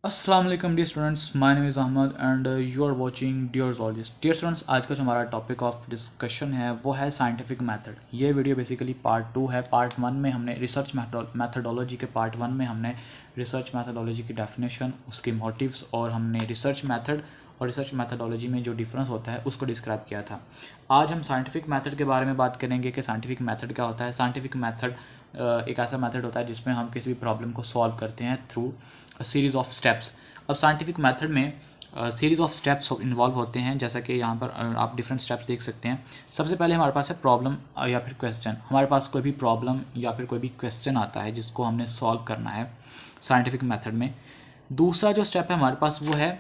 अस्सलाम वालेकुम dear students, my name is Ahmad and you are watching dear zoologist. Dear students, आज का जो हमारा टॉपिक ऑफ डिस्कशन है वो है साइंटिफिक मेथड। ये वीडियो बेसिकली पार्ट 2 है। पार्ट 1 में हमने रिसर्च मैथडोलॉजी के पार्ट 1 में हमने रिसर्च मैथडोलॉजी की डेफिनेशन, उसके मोटिव्स और हमने रिसर्च मैथड और रिसर्च मैथडोलॉजी में जो डिफरेंस होता है उसको डिस्क्राइब किया था। आज हम साइंटिफिक मेथड के बारे में बात करेंगे कि साइंटिफिक मेथड क्या होता है। साइंटिफिक मेथड एक ऐसा मेथड होता है जिसमें हम किसी भी प्रॉब्लम को सॉल्व करते हैं through a series of steps. अब साइंटिफिक मेथड में सीरीज़ ऑफ स्टेप्स इन्वॉल्व होते हैं, जैसा कि यहाँ पर आप डिफरेंट स्टेप्स देख सकते हैं। सबसे पहले हमारे पास है प्रॉब्लम या फिर क्वेश्चन। हमारे पास कोई भी प्रॉब्लम या फिर कोई भी क्वेश्चन आता है जिसको हमने सॉल्व करना है साइंटिफिक मेथड में। दूसरा जो स्टेप है हमारे पास वो है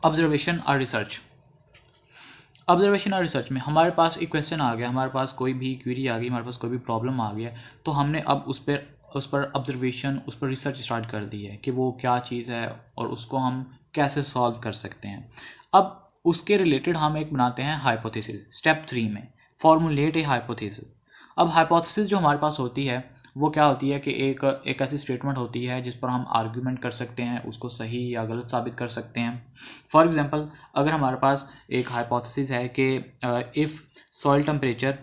ऑब्जर्वेशन और रिसर्च। ऑब्जर्वेशन और रिसर्च में हमारे पास एक क्वेश्चन आ गया, हमारे पास कोई भी क्वेरी आ गई, हमारे पास कोई भी प्रॉब्लम आ गया, तो हमने अब उस पर ऑब्जर्वेशन, उस पर रिसर्च स्टार्ट कर दी है कि वो क्या चीज़ है और उसको हम कैसे सॉल्व कर सकते हैं। अब उसके रिलेटेड हम एक बनाते हैं हाइपोथेसिस। स्टेप 3 में फॉर्मुलेट ए हाइपोथेसिस। अब हाइपोथेसिस जो हमारे पास होती है वो क्या होती है कि एक ऐसी स्टेटमेंट होती है जिस पर हम आर्ग्यूमेंट कर सकते हैं, उसको सही या गलत साबित कर सकते हैं। फॉर एग्जांपल, अगर हमारे पास एक हाइपोथेसिस है कि if soil temperature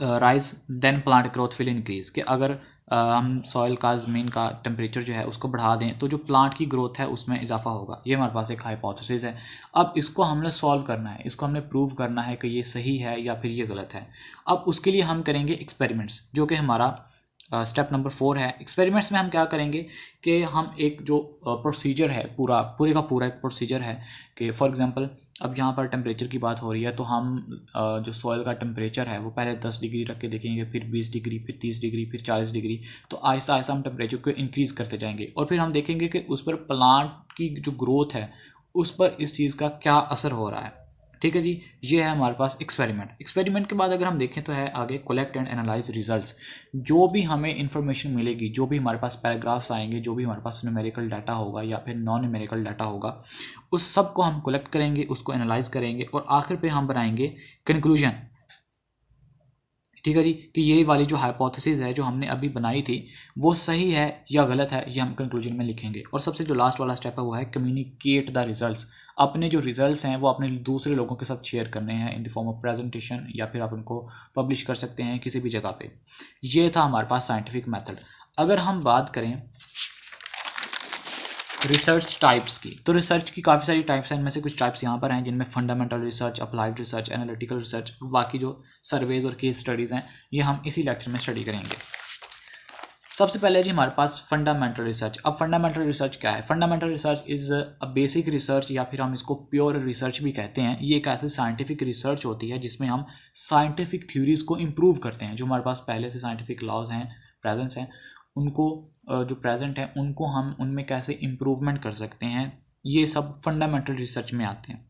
rise then plant growth will increase, कि अगर हम सॉइल का, ज़मीन का टेम्परेचर जो है उसको बढ़ा दें तो जो प्लांट की ग्रोथ है उसमें इजाफा होगा। ये हमारे पास एक हाइपोथेसिस है। अब इसको हमने सॉल्व करना है, इसको हमने प्रूव करना है कि ये सही है या फिर ये गलत है। अब उसके लिए हम करेंगे एक्सपेरिमेंट्स, जो कि हमारा स्टेप नंबर 4 है। एक्सपेरिमेंट्स में हम क्या करेंगे कि हम एक जो प्रोसीजर है, पूरे का पूरा एक प्रोसीजर है कि फॉर एग्जांपल अब यहाँ पर टेम्परेचर की बात हो रही है तो हम जो सॉइल का टेम्परेचर है वो पहले 10 डिग्री रख के देखेंगे, फिर 20 डिग्री, फिर 30 डिग्री, फिर 40 डिग्री। तो आहिस्ता आहिस्ता हम टेम्परेचर को इंक्रीज़ करते जाएंगे और फिर हम देखेंगे कि उस पर प्लांट की जो ग्रोथ है उस पर इस चीज़ का क्या असर हो रहा है। ठीक है जी, ये है हमारे पास एक्सपेरिमेंट। एक्सपेरिमेंट के बाद अगर हम देखें तो है आगे कलेक्ट एंड एनालाइज रिजल्ट्स। जो भी हमें इंफॉर्मेशन मिलेगी, जो भी हमारे पास पैराग्राफ्स आएंगे, जो भी हमारे पास न्यूमेरिकल डाटा होगा या फिर नॉन न्यूमेरिकल डाटा होगा, उस सब को हम कलेक्ट करेंगे, उसको एनालाइज करेंगे और आखिर पे हम बनाएंगे कंक्लूजन। ठीक है जी, कि ये वाली जो हाइपोथेसिस है जो हमने अभी बनाई थी वो सही है या गलत है, ये हम कंक्लूजन में लिखेंगे। और सबसे जो लास्ट वाला स्टेप है वो है कम्युनिकेट द रिजल्ट्स। अपने जो रिजल्ट्स हैं वो अपने दूसरे लोगों के साथ शेयर करने हैं in the form of presentation, या फिर आप उनको पब्लिश कर सकते हैं किसी भी जगह पे। ये था हमारे पास साइंटिफिक मेथड। अगर हम बात करें रिसर्च टाइप्स की, तो रिसर्च की काफ़ी सारी टाइप्स हैं। इनमें से कुछ टाइप्स यहाँ पर हैं जिनमें fundamental research, applied research, analytical research, बाकी जो सर्वेज और केस स्टडीज़ हैं ये हम इसी लेक्चर में स्टडी करेंगे। सबसे पहले जी हमारे पास फंडामेंटल रिसर्च। अब फंडामेंटल रिसर्च क्या है? Fundamental research is a basic research, या फिर हम इसको प्योर रिसर्च भी कहते हैं। ये एक ऐसी साइंटिफिक रिसर्च होती है जिसमें हम साइंटिफिक थ्योरीज को इम्प्रूव करते हैं। जो हमारे पास पहले से साइंटिफिक लॉज हैं, प्रेजेंस हैं, उनको जो प्रेजेंट है उनको हम उनमें कैसे इम्प्रूवमेंट कर सकते हैं, ये सब फंडामेंटल रिसर्च में आते हैं।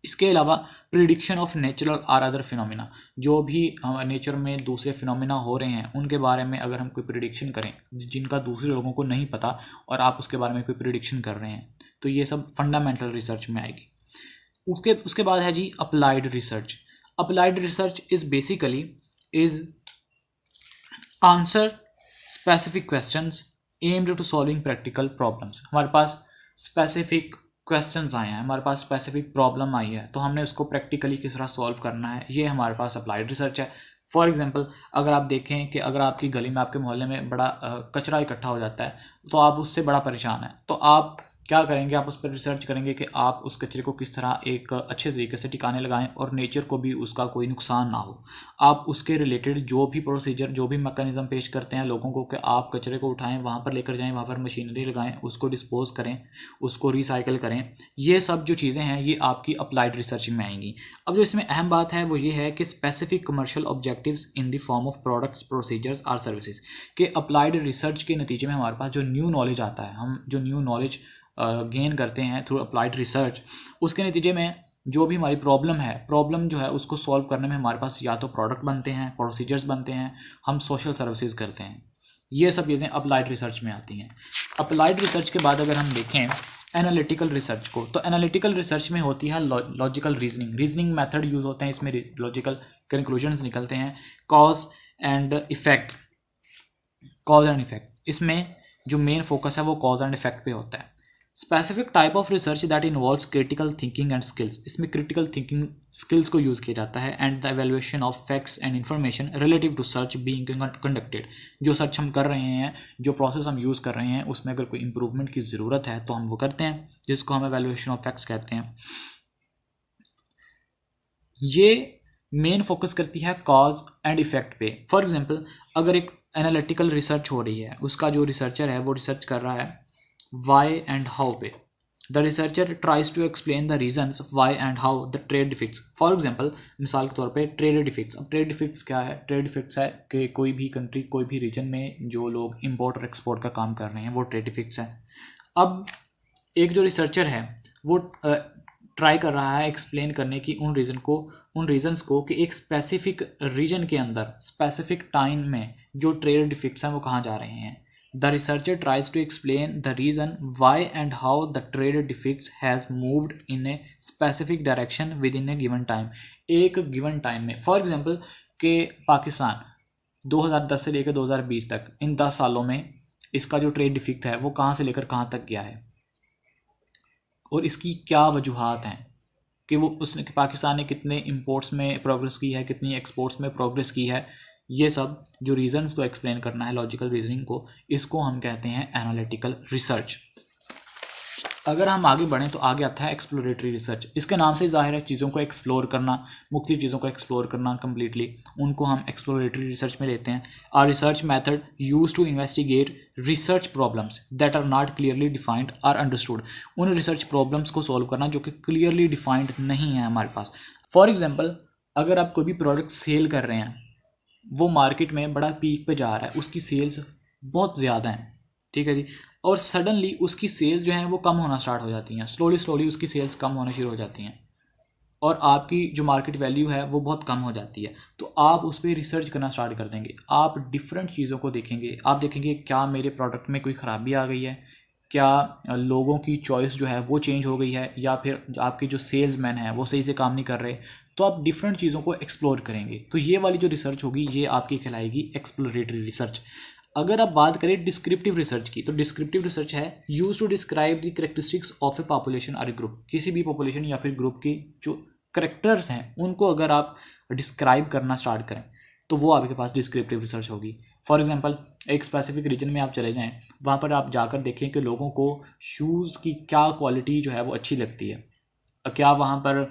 इसके अलावा प्रिडिक्शन ऑफ नेचुरल और अदर फिनोमिना, जो भी नेचर में दूसरे फिनोमिना हो रहे हैं उनके बारे में अगर हम कोई प्रिडिक्शन करें जिनका दूसरे लोगों को नहीं पता और आप उसके बारे में कोई प्रिडिक्शन कर रहे हैं, तो ये सब फंडामेंटल रिसर्च में आएगी। उसके उसके बाद है जी applied research. Applied research is basically is answer specific questions aimed to solving practical problems. हमारे पास स्पेसिफिक क्वेश्चंस आए हैं, हमारे पास स्पेसिफिक प्रॉब्लम आई है, तो हमने उसको प्रैक्टिकली किस तरह सॉल्व करना है, ये हमारे पास अप्लाइड रिसर्च है। फॉर एग्जांपल, अगर आप देखें कि अगर आपकी गली में, आपके मोहल्ले में बड़ा कचरा इकट्ठा हो जाता है तो आप उससे बड़ा परेशान हैं, तो आप क्या करेंगे? आप उस पर रिसर्च करेंगे कि आप उस कचरे को किस तरह एक अच्छे तरीके से ठिकाने लगाएं और नेचर को भी उसका कोई नुकसान ना हो। आप उसके रिलेटेड जो भी प्रोसीजर, जो भी मैकेनिज्म पेश करते हैं लोगों को कि आप कचरे को उठाएं, वहाँ पर लेकर जाएं, वहाँ पर मशीनरी लगाएं, उसको डिस्पोज करें, उसको रिसाइकिल करें, ये सब जो चीज़ें हैं ये आपकी अप्लाइड रिसर्च में आएंगी। अब जो इसमें अहम बात है वो ये है कि specific commercial objectives in the form of products, procedures और सर्विसेज, के अप्लाइड रिसर्च के नतीजे में हमारे पास जो न्यू नॉलेज आता है, हम जो न्यू नॉलेज गेन करते हैं थ्रू अप्लाइड रिसर्च, उसके नतीजे में जो भी हमारी प्रॉब्लम है, प्रॉब्लम जो है उसको सॉल्व करने में हमारे पास या तो प्रोडक्ट बनते हैं, प्रोसीजर्स बनते हैं, हम सोशल सर्विसेज करते हैं। ये सब चीज़ें अप्लाइड रिसर्च में आती हैं। अप्लाइड रिसर्च के बाद अगर हम देखें एनालिटिकल रिसर्च को, तो एनालिटिकल रिसर्च में होती है logical reasoning. Reasoning method use होते हैं इसमें, लॉजिकल कंक्लूजन्स निकलते हैं। Cause and effect, cause and effect, इसमें जो मेन फोकस है वो कॉज एंड इफेक्ट पे होता है। Specific type of research that involves critical thinking and skills, इसमें क्रिटिकल थिंकिंग स्किल्स को यूज़ किया जाता है। And the evaluation of facts and information relative to search being conducted, जो सर्च हम कर रहे हैं, जो प्रोसेस हम यूज़ कर रहे हैं, उसमें अगर कोई इंप्रूवमेंट की ज़रूरत है तो हम वो करते हैं, जिसको हम एवेल्युएशन ऑफ फैक्ट्स कहते हैं। ये मेन फोकस करती है कॉज एंड इफेक्ट पे। फॉर एग्जांपल, अगर एक एनालिटिकल रिसर्च हो रही है, उसका जो रिसर्चर है वो रिसर्च कर रहा है वाई एंड हाउ पे, the researcher tries to explain the reasons why and how the trade deficits. For example, मिसाल के तौर पे ट्रेड डिफिक्ट्स। अब ट्रेड डिफिक्ट्स क्या है? ट्रेड डिफिक्ट्स है कि कोई भी कंट्री, कोई भी रीजन में जो लोग इंपोर्ट और एक्सपोर्ट का काम कर रहे हैं, वो ट्रेड डिफिक्ट्स है। अब एक जो रिसर्चर है वो ट्राई कर रहा है एक्सप्लेन करने की उन रीजंस को कि एक स्पेसिफिक रीजन के अंदर स्पेसिफिक टाइम में जो ट्रेड डिफिक्ट्स हैं वो कहाँ जा रहे हैं। The researcher tries to explain the reason why and how the trade deficits has moved in a specific direction within a given time, एक गिवन टाइम में। फॉर एग्जांपल कि पाकिस्तान 2010 से लेकर 2020 तक, इन 10 सालों में इसका जो ट्रेड डिफिक्ट है वो कहाँ से लेकर कहाँ तक गया है और इसकी क्या वजूहात हैं, कि वो उसने कि पाकिस्तान ने कितने इंपोर्ट्स में प्रोग्रेस की है, कितनी एक्सपोर्ट्स में प्रोग्रेस की है। ये सब जो रीजंस को एक्सप्लेन करना है, लॉजिकल रीजनिंग को, इसको हम कहते हैं एनालिटिकल रिसर्च। अगर हम आगे बढ़ें तो आगे आता है एक्सप्लोरेटरी रिसर्च। इसके नाम से ज़ाहिर है चीज़ों को एक्सप्लोर करना, मुख्तलिफ चीज़ों को एक्सप्लोर करना कम्प्लीटली, उनको हम एक्सप्लोरेटरी रिसर्च में लेते हैं। Are research method use to investigate research problems that are not clearly defined are understood, उन रिसर्च प्रॉब्लम्स को सॉल्व करना जो कि क्लियरली डिफाइंड नहीं है हमारे पास। फॉर एग्जाम्पल, अगर आप कोई भी प्रोडक्ट सेल कर रहे हैं, वो मार्केट में बड़ा पीक पे जा रहा है, उसकी सेल्स बहुत ज़्यादा हैं, ठीक है जी, और सडनली उसकी सेल्स जो हैं वो कम होना स्टार्ट हो जाती हैं, स्लोली उसकी सेल्स कम होना शुरू हो जाती हैं और आपकी जो मार्केट वैल्यू है वो बहुत कम हो जाती है। तो आप उस पर रिसर्च करना स्टार्ट कर देंगे, आप डिफरेंट चीज़ों को देखेंगे, आप देखेंगे क्या मेरे प्रोडक्ट में कोई ख़राबी आ गई है, क्या लोगों की चॉइस जो है वो चेंज हो गई है, या फिर आपके जो सेल्समैन हैं वो सही से काम नहीं कर रहे। तो आप डिफरेंट चीज़ों को एक्सप्लोर करेंगे। तो ये वाली जो रिसर्च होगी ये आपकी कहलाएगी एक्सप्लोरेटरी रिसर्च। अगर आप बात करें डिस्क्रिप्टिव रिसर्च की, तो डिस्क्रिप्टिव रिसर्च है use to describe the characteristics of a population और ए ग्रुप, किसी भी पॉपुलेशन या फिर ग्रुप की जो करेक्टर्स हैं उनको अगर आप डिस्क्राइब करना स्टार्ट करें तो वो आपके पास डिस्क्रिप्टिव रिसर्च होगी। फॉर एग्जांपल, एक स्पेसिफिक रीजन में आप चले जाएं, वहाँ पर आप जाकर देखें कि लोगों को शूज़ की क्या क्वालिटी जो है वो अच्छी लगती है, क्या वहाँ पर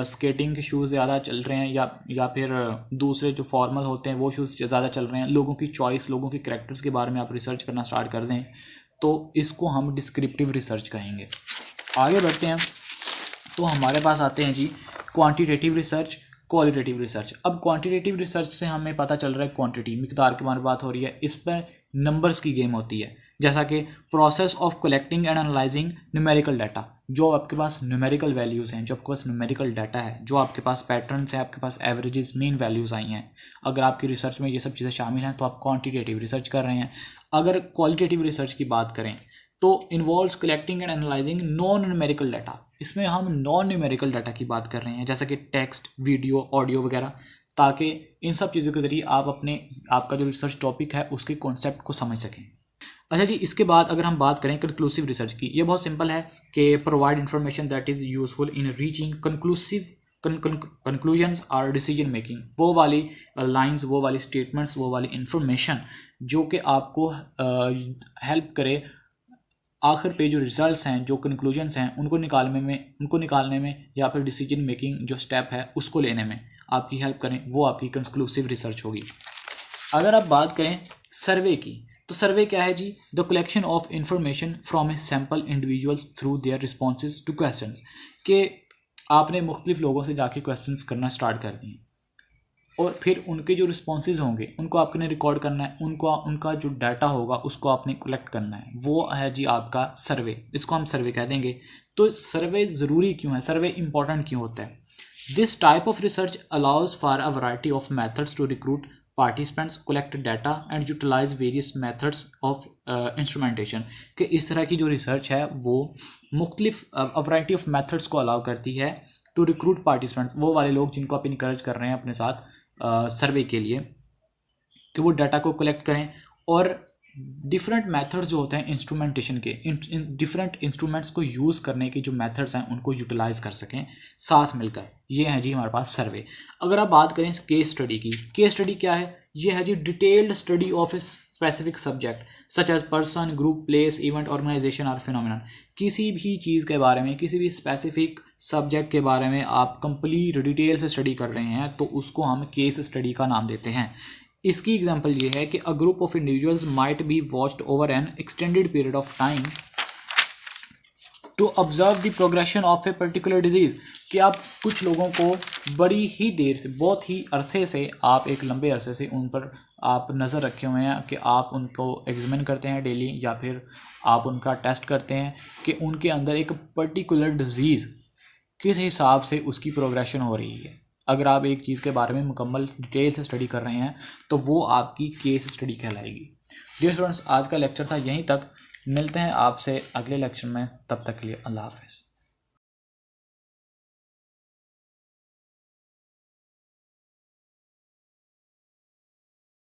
स्केटिंग के शूज़ ज़्यादा चल रहे हैं या फिर दूसरे जो फॉर्मल होते हैं वो शूज़ ज़्यादा चल रहे हैं। लोगों की चॉइस, लोगों के करैक्टर्स के बारे में आप रिसर्च करना स्टार्ट कर दें तो इसको हम डिस्क्रिप्टिव रिसर्च कहेंगे। आगे बढ़ते हैं तो हमारे पास आते हैं जी क्वांटिटेटिव रिसर्च, क्वालिटेटिव रिसर्च। अब क्वांटिटेटिव रिसर्च से हमें पता चल रहा है क्वांटिटी, मिकदार के बारे में बात हो रही है, इस पर नंबर्स की गेम होती है, जैसा कि process of collecting and analysing numerical data. जो आपके पास न्यूमेरिकल वैल्यूज़ हैं, जो आपके पास न्यूमेरिकल डाटा है, जो आपके पास पैटर्न्स हैं, आपके पास एवरेजेस, मीन वैल्यूज़ आई हैं, अगर आपकी रिसर्च में ये सब चीज़ें शामिल हैं तो आप क्वांटिटेटिव रिसर्च कर रहे हैं। अगर क्वालिटेटिव रिसर्च की बात करें तो involves collecting and analysing non numerical data. इसमें हम नॉन न्यूमेरिकल डाटा की बात कर रहे हैं, जैसा कि टेक्स्ट, वीडियो, ऑडियो वगैरह, ताकि इन सब चीज़ों के ज़रिए आप आपका जो रिसर्च टॉपिक है उसके कॉन्सेप्ट को समझ सकें। अच्छा जी, इसके बाद अगर हम बात करें कंक्लूसिव रिसर्च की, ये बहुत सिंपल है कि provide information that is useful in reaching conclusive conclusions और डिसीजन मेकिंग। वो वाली लाइंस, वो वाली स्टेटमेंट्स, वो वाली इंफॉर्मेशन जो कि आपको हेल्प करे आखिर पे जो रिजल्ट्स हैं, जो कंक्लूजन्स हैं, उनको निकालने में या फिर डिसीजन मेकिंग जो स्टेप है उसको लेने में आपकी हेल्प करें, वो आपकी कंक्लूसिव रिसर्च होगी। अगर आप बात करें सर्वे की, तो सर्वे क्या है जी? The collection of information from a sample individuals through their responses to questions, कि आपने मुख्तलिफ लोगों से जाके क्वेश्चंस करना स्टार्ट कर दिए और फिर उनके जो रिस्पॉन्सेज होंगे उनको आपने रिकॉर्ड करना है, उनका जो डाटा होगा उसको आपने कलेक्ट करना है, वो है जी आपका सर्वे। इसको हम सर्वे कह देंगे। तो सर्वे ज़रूरी क्यों है, सर्वे इंपॉर्टेंट क्यों होता है? This type of research allows for a variety of methods to recruit participants, collect data and utilize various methods of instrumentation. कि इस तरह की जो रिसर्च है वो मुख्तलिफ वैरायटी ऑफ मेथड्स को अलाउ करती है टू रिक्रूट पार्टिसिपेंट्स, वो वाले लोग जिनको आप इनकरेज कर रहे हैं अपने साथ सर्वे के लिए, कि वो डाटा को कलेक्ट करें और डिफरेंट मेथड्स जो होते हैं इंस्ट्रूमेंटेशन के, डिफरेंट इंस्ट्रूमेंट्स को यूज़ करने के जो मेथड्स हैं उनको यूटिलाइज कर सकें साथ मिलकर। ये है जी हमारे पास सर्वे। अगर आप बात करें केस स्टडी की, केस स्टडी क्या है? ये है जी detailed study of a specific subject such as person, group, place, event, organisation और फिनोमिनन। किसी भी चीज़ के बारे में, किसी भी स्पेसिफिक सब्जेक्ट के बारे में आप कंप्लीट डिटेल से स्टडी कर रहे हैं तो उसको हम केस स्टडी का नाम देते हैं। इसकी एग्जांपल ये है कि a group of individuals might be watched over an extended period of time to observe the progression of a particular disease. कि आप कुछ लोगों को बड़ी ही देर से, बहुत ही अरसे से, आप एक लंबे अरसे से उन पर आप नज़र रखे हुए हैं कि आप उनको एग्जामिन करते हैं डेली, या फिर आप उनका टेस्ट करते हैं कि उनके अंदर एक पर्टिकुलर डिजीज़ किस हिसाब से उसकी प्रोग्रेशन हो रही है। अगर आप एक चीज़ के बारे में मुकम्मल डिटेल से स्टडी कर रहे हैं तो वो आपकी केस स्टडी कहलाएगी। डियर स्टूडेंट्स, आज का लेक्चर था यहीं तक। मिलते हैं आपसे अगले लेक्चर में, तब तक के लिए अल्लाह हाफ़िज़।